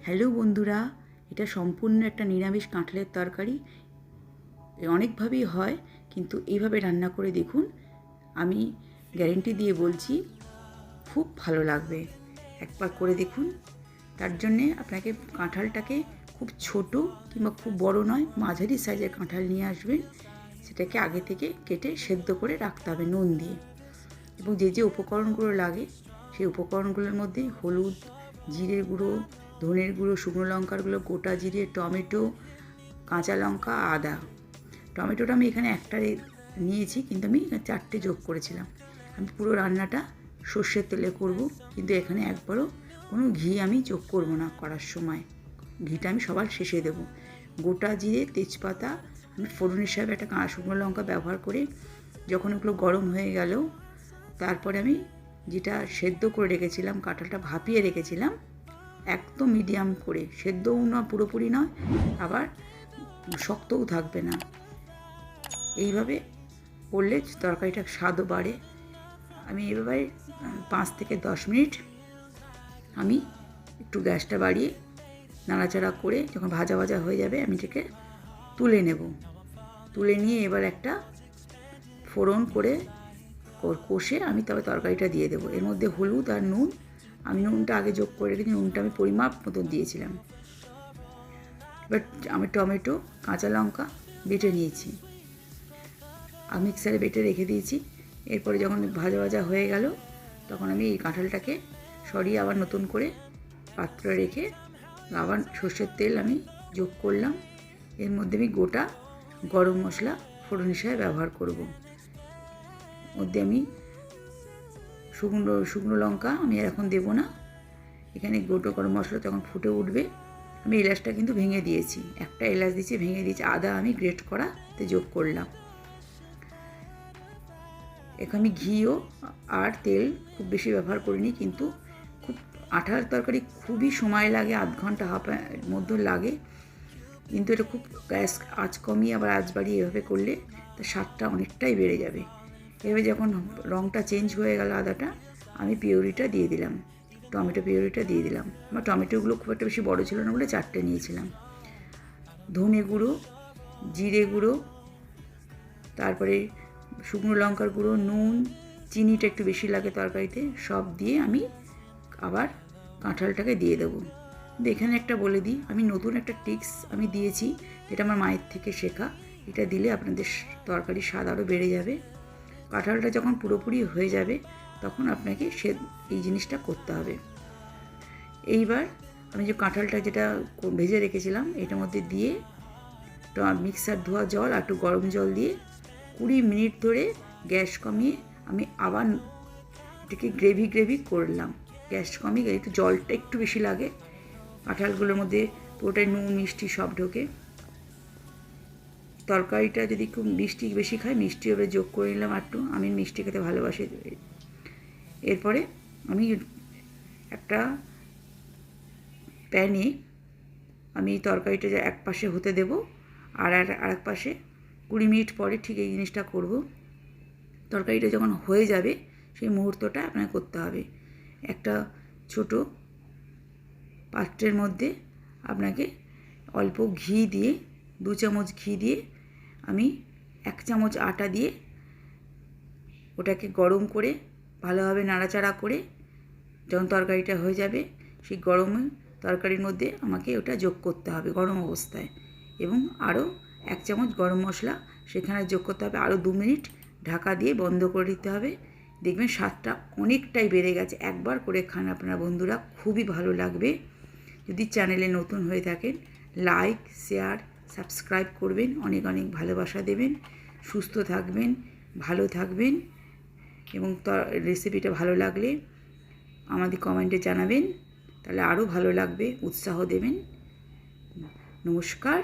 Hello বন্ধুরা, এটা সম্পূর্ণ একটা নিরামিষ কাঁঠালের তরকারি। অনেকভাবেই হয়, কিন্তু এইভাবে রান্না করে দেখুন। আমি গ্যারেন্টি দিয়ে বলছি, খুব ভালো লাগবে। একবার করে দেখুন। তার জন্যে আপনাকে কাঁঠালটাকে খুব ছোট কিংবা খুব বড় নয়, মাঝারি সাইজের কাঁঠাল নিয়ে আসবেন। সেটাকে আগে থেকে কেটে সেদ্ধ করে রাখতে হবে নুন দিয়ে। এবং যে যে উপকরণগুলো লাগে সেই উপকরণগুলোর মধ্যে হলুদ, জিরের গুঁড়ো, ধনের গুঁড়ো, শুকনো লঙ্কার গুঁড়ো, গোটা জিরে, টমেটো, কাঁচা লঙ্কা, আদা। টমেটোটা আমি এখানে একটা নিয়েছি, কিন্তু আমি 4টে যোগ করেছিলাম। আমি পুরো রান্নাটা সর্ষের তেলে করব, কিন্তু এখানে একবারও কোনো ঘি আমি যোগ করব না করার সময়। ঘিটা আমি সবার শেষে দেব। গোটা জিরে, তেজপাতা, আমি ফোড়ন হিসাবে একটা শুকনো লঙ্কা ব্যবহার করে যখন ওগুলো গরম হয়ে গেল, তারপরে আমি যেটা সেদ্ধ করে রেখেছিলাম, কাঁঠালটা ভাপিয়ে রেখেছিলাম, একদম মিডিয়াম করে, সেদ্ধও না পুরোপুরি নয়, আবার শক্তও থাকবে না। এইভাবে করলে তরকারিটা স্বাদও বাড়ে। আমি এভাবে 5 থেকে 10 মিনিট আমি একটু গ্যাসটা বাড়িয়ে নাড়াচাড়া করে যখন ভাজা ভাজা হয়ে যাবে, আমি এটাকে তুলে নেব। তুলে নিয়ে এবার একটা ফোড়ন করে কষে আমি তবে তরকারিটা দিয়ে দেবো। এর মধ্যে হলুদ আর নুন, আমি নুনটা আগে যোগ করে রেখেছি, নুনটা আমি পরিমাপ মতো দিয়েছিলাম। এবার আমি টমেটো, কাঁচা লঙ্কা বেটে নিয়েছি, আর মিক্সারে বেটে রেখে দিয়েছি। এরপরে যখন ভাজা ভাজা হয়ে গেল, তখন আমি এই কাঁঠালটাকে সরিয়ে আবার নতুন করে পাত্রে রেখে আবার সর্ষের তেল আমি যোগ করলাম। এর মধ্যে আমি গোটা গরম মশলা ফোড়ন হিসাবে ব্যবহার করব। মধ্যে আমি শুকনো লঙ্কা আমি আর এখন দেবো না। এখানে গোটা গরম মশলা তখন ফুটে উঠবে। আমি এলাচটা কিন্তু ভেঙে দিয়েছি, একটা এলাচ দিয়েছি, ভেঙে দিয়েছি। আদা আমি গ্রেট করাতে যোগ করলাম। এখন আমি ঘিও আর তেল খুব বেশি ব্যবহার করিনি, কিন্তু খুব আঠার তরকারি খুবই সময় লাগে, আধ ঘন্টা মধ্যে লাগে। কিন্তু এটা খুব গ্যাস আঁচ কমিয়ে আবার আঁচ বাড়িয়ে এভাবে করলে তার স্বাদটা অনেকটাই বেড়ে যাবে। এভাবে যখন রঙটা চেঞ্জ হয়ে গেল আদাটা, আমি পিউরিটা দিয়ে দিলাম, টমেটো পিউরিটা দিয়ে দিলাম। আমার টমেটোগুলো খুব একটা বেশি বড়ো ছিল না বলে 4টে নিয়েছিলাম। ধনে গুঁড়ো, জিরে গুঁড়ো, তারপরে শুকনো লঙ্কার গুঁড়ো, নুন, চিনিটা একটু বেশি লাগে তরকারিতে, সব দিয়ে আমি আবার কাঁঠালটাকে দিয়ে দেবো। এখানে একটা বলে দিই, আমি নতুন একটা ট্রিক্স আমি দিয়েছি, যেটা আমার মায়ের থেকে শেখা। এটা দিলে আপনাদের তরকারির স্বাদ আরও বেড়ে যাবে। কাঁঠালটা যখন পুরোপুরি হয়ে যাবে, তখন আপনাকে এই জিনিসটা করতে হবে। এইবার আমি যে কাঁঠালটা যেটা ভেজে রেখেছিলাম, এটার মধ্যে দিয়ে মিক্সার ধোয়া জল আর একটু গরম জল দিয়ে 20 মিনিট ধরে গ্যাস কমিয়ে আমি আবার এটাকে গ্রেভি করলাম। গ্যাস কমিয়ে একটু জলটা একটু বেশি লাগে, কাঁঠালগুলোর মধ্যে পুরোটাই নুন মিষ্টি সব ঢোকে। তরকারিটা যদি খুব মিষ্টি বেশি খায়, মিষ্টি এবার যোগ করে নিলাম একটু, আমি মিষ্টি খেতে ভালোবাসি। এরপরে আমি একটা প্যানে আমি তরকারিটা যে এক পাশে হতে দেব, আর এক পাশে 20 মিনিট পরে ঠিক এই জিনিসটা করব। তরকারিটা যখন হয়ে যাবে, সেই মুহূর্তটা আপনাকে করতে হবে। একটা ছোট পাত্রের মধ্যে আপনাকে অল্প ঘি দিয়ে, 2 চামচ ঘি দিয়ে, আমি 1 চামচ আটা দিয়ে ওটাকে গরম করে ভালোভাবে নাড়াচাড়া করে যখন তরকারিটা হয়ে যাবে, সেই গরমে তরকারির মধ্যে আমাকে ওটা যোগ করতে হবে গরম অবস্থায়। এবং আরও 1 চামচ গরম মশলা সেখানে যোগ করতে হবে। আরও 2 মিনিট ঢাকা দিয়ে বন্ধ করে দিতে হবে। দেখবেন স্বাদটা অনেকটাই বেড়ে গেছে। একবার করে খান আপনারা বন্ধুরা, খুবই ভালো লাগবে। যদি চ্যানেলে নতুন হয়ে থাকেন, লাইক, শেয়ার, সাবস্ক্রাইব করবেন, অনেক অনেক ভালোবাসা দেবেন। সুস্থ থাকবেন, ভালো থাকবেন, এবং রেসিপিটা ভালো লাগলে আমাদের কমেন্টে জানাবেন, তাহলে আরও ভালো লাগবে, উৎসাহ দেবেন। নমস্কার।